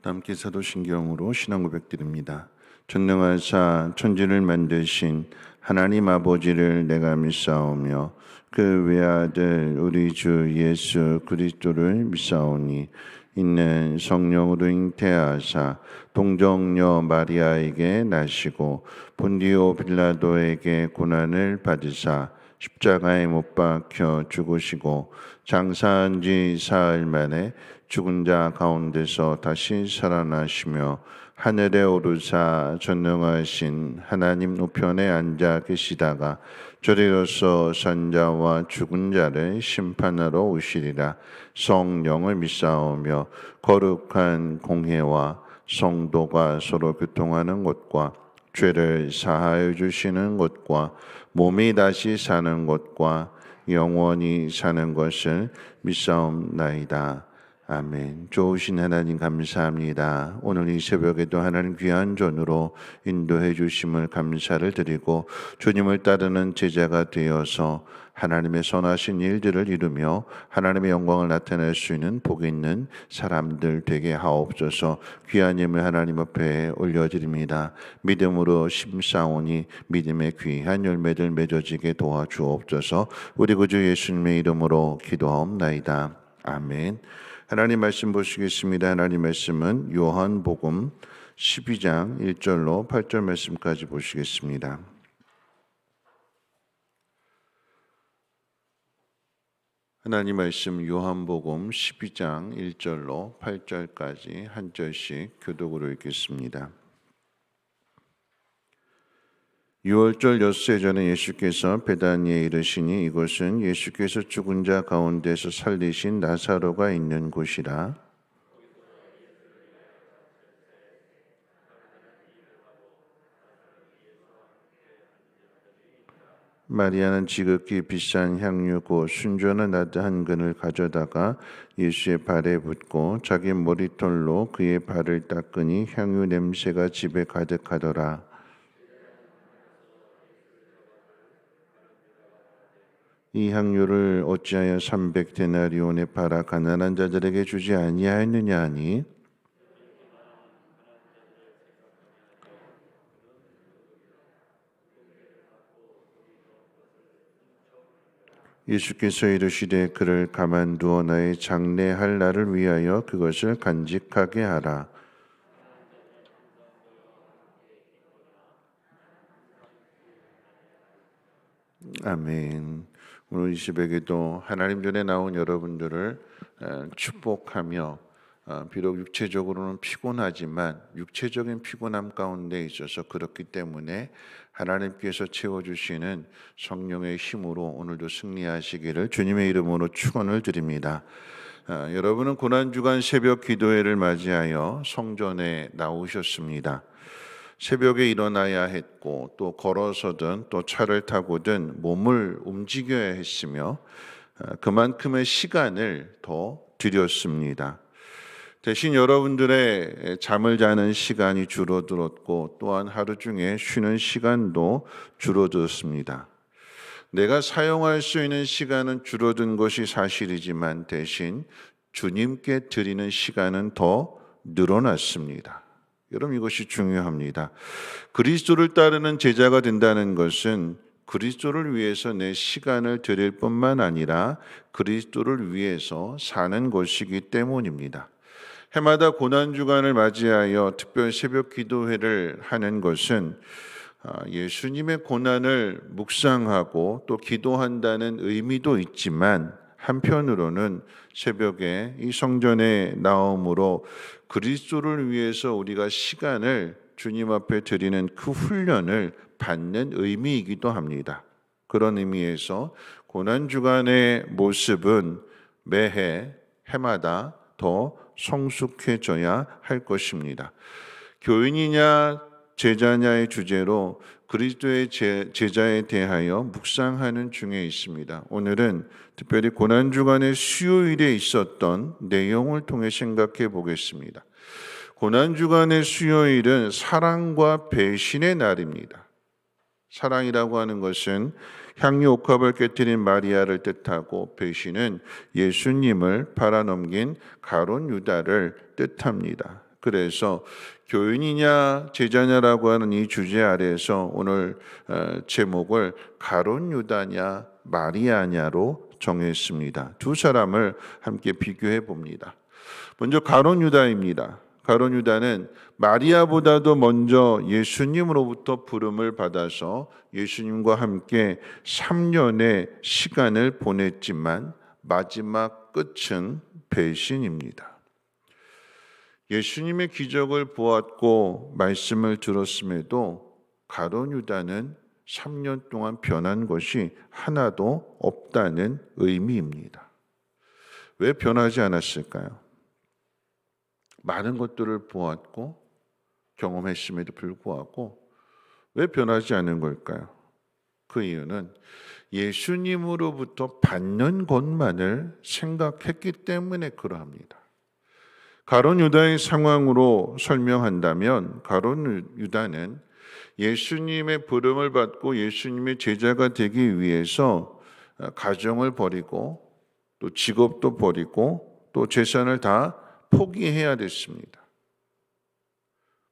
함께 사도신경으로 신앙 고백드립니다. 전능하사 천지를 만드신 하나님 아버지를 내가 믿사오며 그 외아들 우리 주 예수 그리스도를 믿사오니 이는 성령으로 잉태하사 동정녀 마리아에게 나시고 본디오 빌라도에게 고난을 받으사 십자가에 못 박혀 죽으시고 장사한 지 사흘 만에 죽은 자 가운데서 다시 살아나시며 하늘에 오르사 전능하신 하나님 우편에 앉아 계시다가 저리로서 산자와 죽은 자를 심판하러 오시리라. 성령을 믿사오며 거룩한 공회와 성도가 서로 교통하는 것과 죄를 사하여 주시는 것과 몸이 다시 사는 것과 영원히 사는 것을 믿사옵나이다. 아멘. 좋으신 하나님 감사합니다. 오늘 이 새벽에도 하나님 귀한 전으로 인도해 주심을 감사를 드리고 주님을 따르는 제자가 되어서 하나님의 선하신 일들을 이루며 하나님의 영광을 나타낼 수 있는 복 있는 사람들 되게 하옵소서. 귀한 예물 하나님 앞에 올려드립니다. 믿음으로 심사오니 믿음의 귀한 열매들 맺어지게 도와주옵소서. 우리 구주 예수님의 이름으로 기도하옵나이다. 아멘. 하나님 말씀 보시겠습니다. 하나님 말씀은 요한복음 12장 1절로 8절 말씀까지 보시겠습니다. 하나님 말씀 요한복음 12장 1절로 8절까지 한 절씩 교독으로 읽겠습니다. 6월절 엿새 전에 예수께서 베다니에 이르시니 이곳은 예수께서 죽은 자 가운데서 살리신 나사로가 있는 곳이라. 마리아는 지극히 비싼 향유 곧 순전한 나드 한 근을 가져다가 예수의 발에 붓고 자기 머리털로 그의 발을 닦으니 향유 냄새가 집에 가득하더라. 이 향유를 어찌하여 300데나리온에 팔아 가난한 자들에게 주지 아니하였느냐 하니 예수께서 이르시되 그를 가만두어 나의 장례할 날을 위하여 그것을 간직하게 하라. 아멘. 오늘 이 새벽에도 하나님 전에 나온 여러분들을 축복하며 비록 육체적으로는 피곤하지만 육체적인 피곤함 가운데 있어서 그렇기 때문에 하나님께서 채워주시는 성령의 힘으로 오늘도 승리하시기를 주님의 이름으로 축원을 드립니다. 여러분은 고난주간 새벽 기도회를 맞이하여 성전에 나오셨습니다. 새벽에 일어나야 했고 또 걸어서든 또 차를 타고든 몸을 움직여야 했으며 그만큼의 시간을 더 드렸습니다. 대신 여러분들의 잠을 자는 시간이 줄어들었고 또한 하루 중에 쉬는 시간도 줄어들었습니다. 내가 사용할 수 있는 시간은 줄어든 것이 사실이지만 대신 주님께 드리는 시간은 더 늘어났습니다. 여러분 이것이 중요합니다. 그리스도를 따르는 제자가 된다는 것은 그리스도를 위해서 내 시간을 드릴 뿐만 아니라 그리스도를 위해서 사는 것이기 때문입니다. 해마다 고난주간을 맞이하여 특별 새벽 기도회를 하는 것은 예수님의 고난을 묵상하고 또 기도한다는 의미도 있지만 한편으로는 새벽에 이 성전에 나옴으로 그리스도를 위해서 우리가 시간을 주님 앞에 드리는 그 훈련을 받는 의미이기도 합니다. 그런 의미에서 고난주간의 모습은 매해 해마다 더 성숙해져야 할 것입니다. 교인이냐 제자냐의 주제로 그리스도의 제자에 대하여 묵상하는 중에 있습니다. 오늘은 특별히 고난주간의 수요일에 있었던 내용을 통해 생각해 보겠습니다. 고난주간의 수요일은 사랑과 배신의 날입니다. 사랑이라고 하는 것은 향유 옥합을 깨뜨린 마리아를 뜻하고 배신은 예수님을 팔아넘긴 가룟 유다를 뜻합니다. 그래서 교인이냐 제자냐라고 하는 이 주제 아래에서 오늘 제목을 가룟 유다냐 마리아냐로 정했습니다. 두 사람을 함께 비교해 봅니다. 먼저 가룟 유다입니다. 가룟 유다는 마리아보다도 먼저 예수님으로부터 부름을 받아서 예수님과 함께 3년의 시간을 보냈지만 마지막 끝은 배신입니다. 예수님의 기적을 보았고 말씀을 들었음에도 가룟 유다는 3년 동안 변한 것이 하나도 없다는 의미입니다. 왜 변하지 않았을까요? 많은 것들을 보았고 경험했음에도 불구하고 왜 변하지 않은 걸까요? 그 이유는 예수님으로부터 받는 것만을 생각했기 때문에 그러합니다. 가룟 유다의 상황으로 설명한다면 가룟 유다는 예수님의 부름을 받고 예수님의 제자가 되기 위해서 가정을 버리고 또 직업도 버리고 또 재산을 다 포기해야 됐습니다.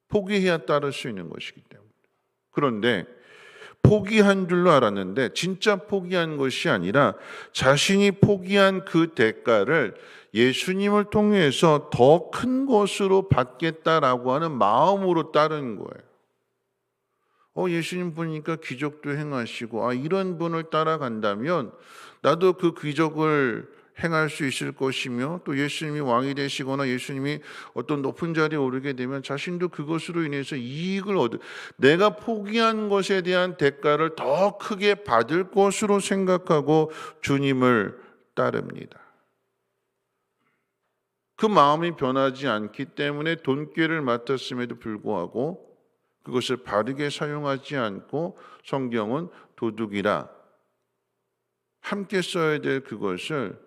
포기해야 따를 수 있는 것이기 때문에. 그런데 포기한 줄로 알았는데 진짜 포기한 것이 아니라 자신이 포기한 그 대가를 예수님을 통해서 더 큰 것으로 받겠다라고 하는 마음으로 따른 거예요. 예수님 보니까 기적도 행하시고 이런 분을 따라간다면 나도 그 기적을 행할 수 있을 것이며 또 예수님이 왕이 되시거나 예수님이 어떤 높은 자리에 오르게 되면 자신도 그것으로 인해서 이익을 내가 포기한 것에 대한 대가를 더 크게 받을 것으로 생각하고 주님을 따릅니다. 그 마음이 변하지 않기 때문에 돈꾀를 맡았음에도 불구하고 그것을 바르게 사용하지 않고 성경은 도둑이라 함께 써야 될 그것을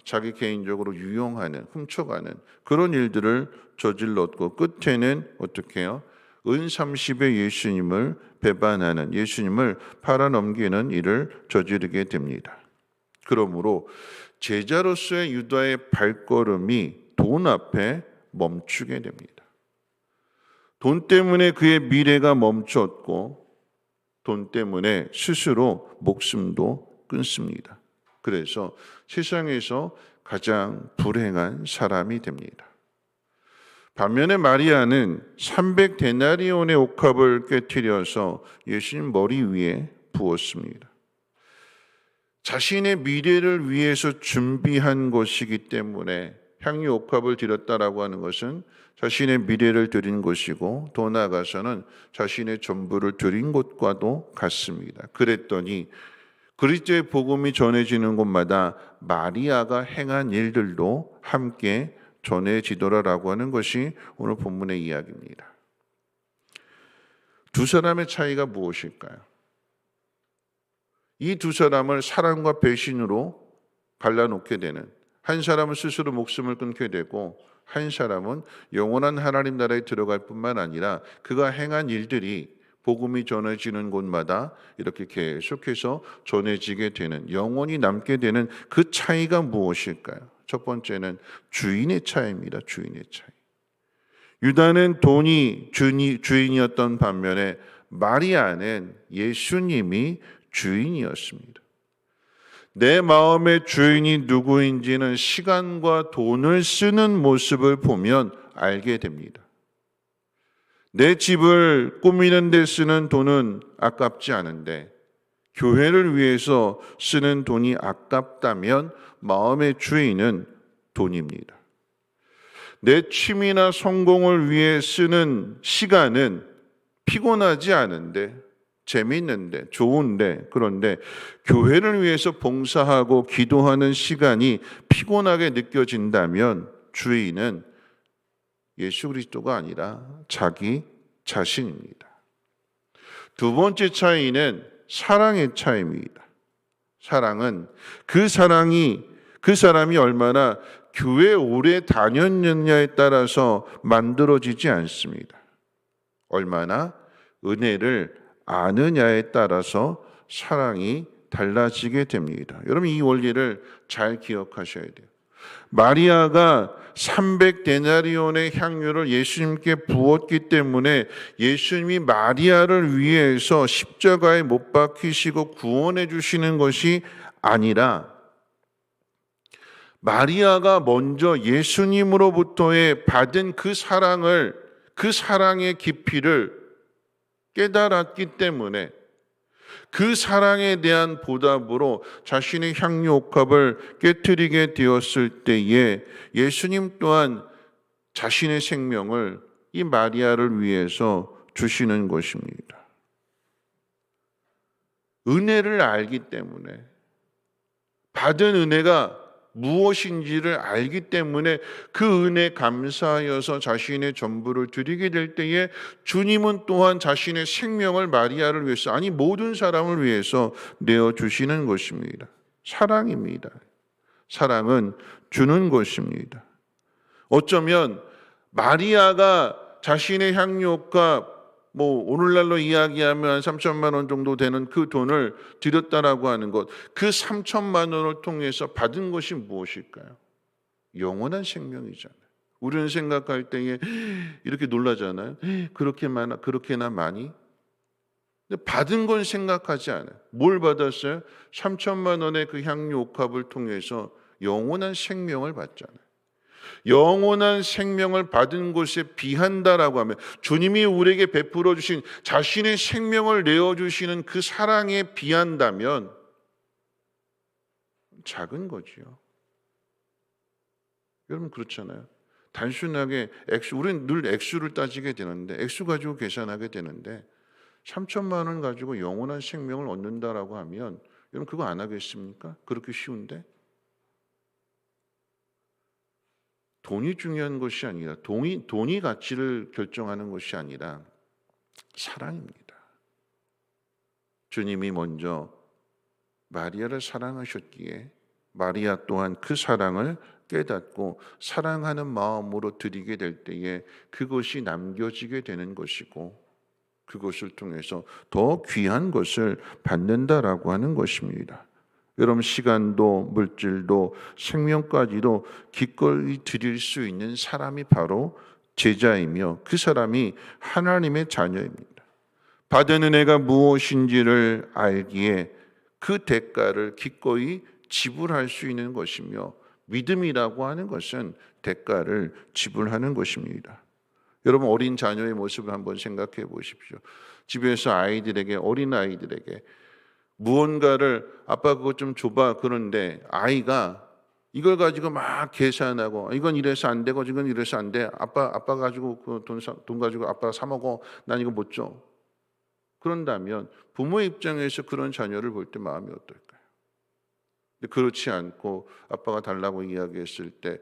자기 개인적으로 유용하는, 훔쳐가는 그런 일들을 저질렀고 끝에는 어떻게 해요? 은 30의 예수님을 배반하는, 예수님을 팔아넘기는 일을 저지르게 됩니다. 그러므로 제자로서의 유다의 발걸음이 돈 앞에 멈추게 됩니다. 돈 때문에 그의 미래가 멈췄고 돈 때문에 스스로 목숨도 끊습니다. 그래서 세상에서 가장 불행한 사람이 됩니다. 반면에 마리아는 300데나리온의 옥합을 꿰트려서 예수님 머리 위에 부었습니다. 자신의 미래를 위해서 준비한 것이기 때문에 향유 옥합을 드렸다라고 하는 것은 자신의 미래를 드린 것이고 더 나아가서는 자신의 전부를 드린 것과도 같습니다. 그랬더니 그리스도의 복음이 전해지는 곳마다 마리아가 행한 일들도 함께 전해지더라라고 하는 것이 오늘 본문의 이야기입니다. 두 사람의 차이가 무엇일까요? 이 두 사람을 사랑과 배신으로 갈라놓게 되는, 한 사람은 스스로 목숨을 끊게 되고 한 사람은 영원한 하나님 나라에 들어갈 뿐만 아니라 그가 행한 일들이 복음이 전해지는 곳마다 이렇게 계속해서 전해지게 되는, 영원히 남게 되는 그 차이가 무엇일까요? 첫 번째는 주인의 차이입니다. 주인의 차이. 유다는 돈이 주인이었던 반면에 마리아는 예수님이 주인이었습니다. 내 마음의 주인이 누구인지는 시간과 돈을 쓰는 모습을 보면 알게 됩니다. 내 집을 꾸미는 데 쓰는 돈은 아깝지 않은데 교회를 위해서 쓰는 돈이 아깝다면 마음의 주인은 돈입니다. 내 취미나 성공을 위해 쓰는 시간은 피곤하지 않은데 재미있는데 좋은데 그런데 교회를 위해서 봉사하고 기도하는 시간이 피곤하게 느껴진다면 주인은 예수 그리스도가 아니라 자기 자신입니다. 두 번째 차이는 사랑의 차이입니다. 사랑은 그 사람이 얼마나 교회 오래 다녔느냐에 따라서 만들어지지 않습니다. 얼마나 은혜를 아느냐에 따라서 사랑이 달라지게 됩니다. 여러분 이 원리를 잘 기억하셔야 돼요. 마리아가 300데나리온의 향유를 예수님께 부었기 때문에 예수님이 마리아를 위해서 십자가에 못 박히시고 구원해 주시는 것이 아니라 마리아가 먼저 예수님으로부터의 받은 그 사랑을, 그 사랑의 깊이를 깨달았기 때문에 그 사랑에 대한 보답으로 자신의 향유 옥합을 깨트리게 되었을 때에 예수님 또한 자신의 생명을 이 마리아를 위해서 주시는 것입니다. 은혜를 알기 때문에, 받은 은혜가 무엇인지를 알기 때문에 그 은혜에 감사하여서 자신의 전부를 드리게 될 때에 주님은 또한 자신의 생명을 마리아를 위해서, 아니 모든 사람을 위해서 내어주시는 것입니다. 사랑입니다. 사랑은 주는 것입니다. 어쩌면 마리아가 자신의 향유옥과 오늘날로 이야기하면 한 3천만 원 정도 되는 그 돈을 드렸다라고 하는 것, 그 3천만 원을 통해서 받은 것이 무엇일까요? 영원한 생명이잖아요. 우리는 생각할 때에 이렇게 놀라잖아요. 그렇게나 많이? 근데 받은 건 생각하지 않아요. 뭘 받았어요? 3천만 원의 그 향유 옥합을 통해서 영원한 생명을 받잖아요. 영원한 생명을 받은 것에 비한다라고 하면, 주님이 우리에게 베풀어 주신 자신의 생명을 내어주시는 그 사랑에 비한다면 작은 거지요. 여러분 그렇잖아요. 단순하게 우리는 늘 액수를 따지게 되는데, 액수 가지고 계산하게 되는데 3천만 원 가지고 영원한 생명을 얻는다라고 하면 여러분 그거 안 하겠습니까? 그렇게 쉬운데? 돈이 중요한 것이 아니라, 돈이 가치를 결정하는 것이 아니라 사랑입니다. 주님이 먼저 마리아를 사랑하셨기에 마리아 또한 그 사랑을 깨닫고 사랑하는 마음으로 드리게 될 때에 그것이 남겨지게 되는 것이고, 그것을 통해서 더 귀한 것을 받는다라고 하는 것입니다. 여러분, 시간도 물질도 생명까지도 기꺼이 드릴 수 있는 사람이 바로 제자이며, 그 사람이 하나님의 자녀입니다. 받은 은혜가 무엇인지를 알기에 그 대가를 기꺼이 지불할 수 있는 것이며, 믿음이라고 하는 것은 대가를 지불하는 것입니다. 여러분, 어린 자녀의 모습을 한번 생각해 보십시오. 집에서 어린 아이들에게 무언가를 아빠 그거 좀 줘봐 그런데 아이가 이걸 가지고 막 계산하고, 이건 이래서 안 되고 이건 이래서 안 돼, 아빠 가지고 그 돈 가지고 아빠가 사 먹어, 난 이거 못 줘. 그런다면 부모의 입장에서 그런 자녀를 볼 때 마음이 어떨까요? 근데 그렇지 않고 아빠가 달라고 이야기했을 때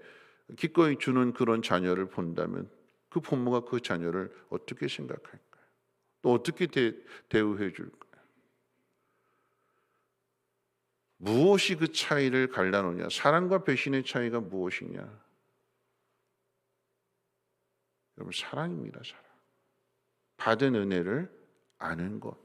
기꺼이 주는 그런 자녀를 본다면 그 부모가 그 자녀를 어떻게 생각할까요? 또 어떻게 대우해 줄까요? 무엇이 그 차이를 갈라놓냐? 사랑과 배신의 차이가 무엇이냐? 여러분, 사랑입니다. 사랑. 받은 은혜를 아는 것.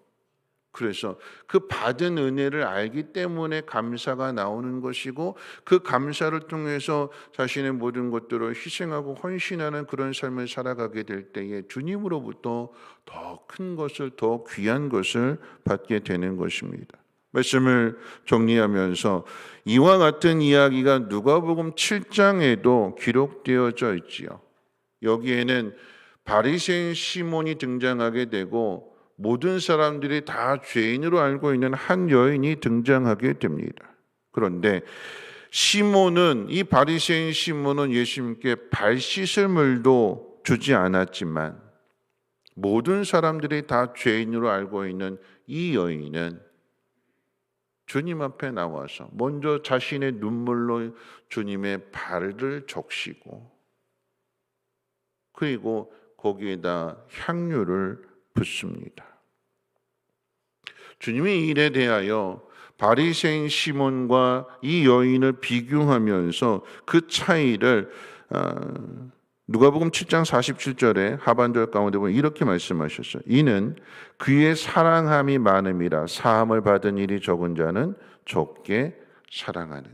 그래서 그 받은 은혜를 알기 때문에 감사가 나오는 것이고, 그 감사를 통해서 자신의 모든 것들을 희생하고 헌신하는 그런 삶을 살아가게 될 때에 주님으로부터 더 큰 것을, 더 귀한 것을 받게 되는 것입니다. 말씀을 정리하면서 이와 같은 이야기가 누가복음 7장에도 기록되어져 있지요. 여기에는 바리새인 시몬이 등장하게 되고 모든 사람들이 다 죄인으로 알고 있는 한 여인이 등장하게 됩니다. 그런데 이 바리새인 시몬은 예수님께 발 씻을 물도 주지 않았지만, 모든 사람들이 다 죄인으로 알고 있는 이 여인은 주님 앞에 나와서 먼저 자신의 눈물로 주님의 발을 적시고, 그리고 거기에다 향유를 붓습니다. 주님이 이 일에 대하여 바리새인 시몬과 이 여인을 비교하면서 그 차이를 누가복음 7장 47절에 하반절 가운데 보면 이렇게 말씀하셨어요. 이는 그의 사랑함이 많음이라 사함을 받은 일이 적은 자는 적게 사랑하느니라.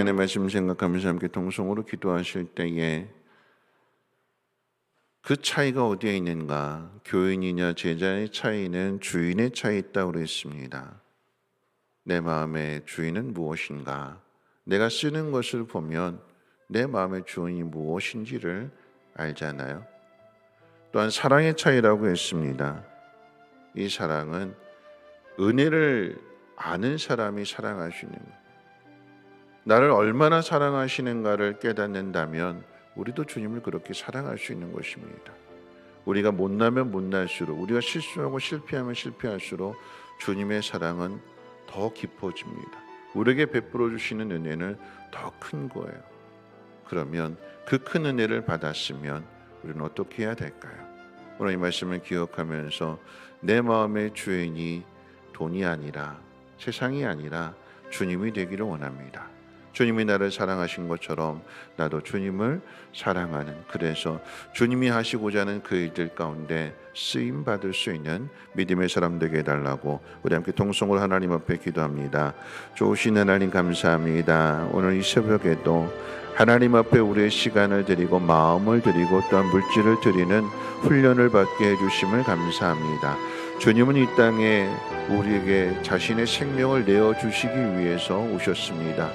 시간에 말씀 생각하면서 함께 동성으로 기도하실 때에 그 차이가 어디에 있는가? 교인이냐 제자의 차이는 주인의 차이에 있다고 그랬습니다. 내 마음의 주인은 무엇인가? 내가 쓰는 것을 보면 내 마음의 주인이 무엇인지를 알잖아요. 또한 사랑의 차이라고 했습니다. 이 사랑은 은혜를 아는 사람이 사랑할 수 있는 거예요. 나를 얼마나 사랑하시는가를 깨닫는다면 우리도 주님을 그렇게 사랑할 수 있는 것입니다. 우리가 못나면 못날수록, 우리가 실수하고 실패하면 실패할수록 주님의 사랑은 더 깊어집니다. 우리에게 베풀어 주시는 은혜는 더 큰 거예요. 그러면 그 큰 은혜를 받았으면 우리는 어떻게 해야 될까요? 오늘 이 말씀을 기억하면서 내 마음의 주인이 돈이 아니라 세상이 아니라 주님이 되기를 원합니다. 주님이 나를 사랑하신 것처럼 나도 주님을 사랑하는, 그래서 주님이 하시고자 하는 그 일들 가운데 쓰임 받을 수 있는 믿음의 사람 되게 해달라고 우리 함께 동성으로 하나님 앞에 기도합니다. 좋으신 하나님 감사합니다. 오늘 이 새벽에도 하나님 앞에 우리의 시간을 드리고 마음을 드리고 또한 물질을 드리는 훈련을 받게 해주심을 감사합니다. 주님은 이 땅에 우리에게 자신의 생명을 내어주시기 위해서 오셨습니다.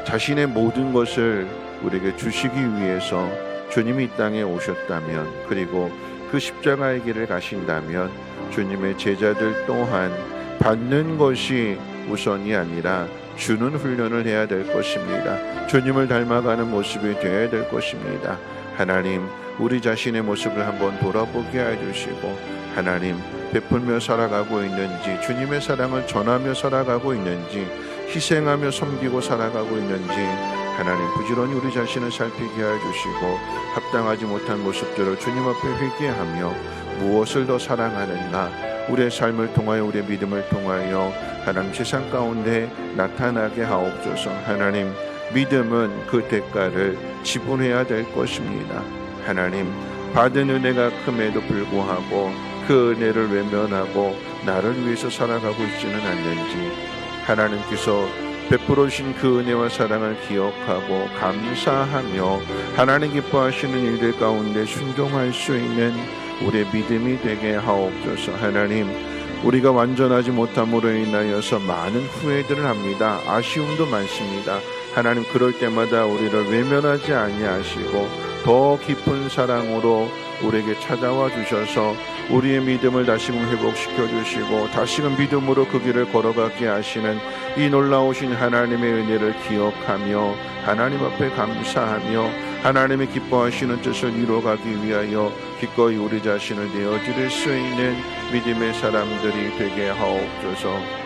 자신의 모든 것을 우리에게 주시기 위해서 주님이 이 땅에 오셨다면, 그리고 그 십자가의 길을 가신다면 주님의 제자들 또한 받는 것이 우선이 아니라 주는 훈련을 해야 될 것입니다. 주님을 닮아가는 모습이 되어야 될 것입니다. 하나님, 우리 자신의 모습을 한번 돌아보게 해주시고, 하나님, 베풀며 살아가고 있는지, 주님의 사랑을 전하며 살아가고 있는지, 희생하며 섬기고 살아가고 있는지 하나님 부지런히 우리 자신을 살피게 해주시고, 합당하지 못한 모습들을 주님 앞에 회개하며 무엇을 더 사랑하는가, 우리의 삶을 통하여 우리의 믿음을 통하여 하나님 세상 가운데 나타나게 하옵소서. 하나님, 믿음은 그 대가를 지불해야 될 것입니다. 하나님, 받은 은혜가 큼에도 불구하고 그 은혜를 외면하고 나를 위해서 살아가고 있지는 않는지, 하나님께서 베풀어 주신 그 은혜와 사랑을 기억하고 감사하며 하나님 기뻐하시는 일들 가운데 순종할 수 있는 우리의 믿음이 되게 하옵소서. 하나님, 우리가 완전하지 못함으로 인하여서 많은 후회들을 합니다. 아쉬움도 많습니다. 하나님, 그럴 때마다 우리를 외면하지 아니하시고 더 깊은 사랑으로 우리에게 찾아와 주셔서 우리의 믿음을 다시금 회복시켜 주시고 다시금 믿음으로 그 길을 걸어가게 하시는 이 놀라우신 하나님의 은혜를 기억하며 하나님 앞에 감사하며 하나님의 기뻐하시는 뜻을 이루어가기 위하여 기꺼이 우리 자신을 내어드릴 수 있는 믿음의 사람들이 되게 하옵소서.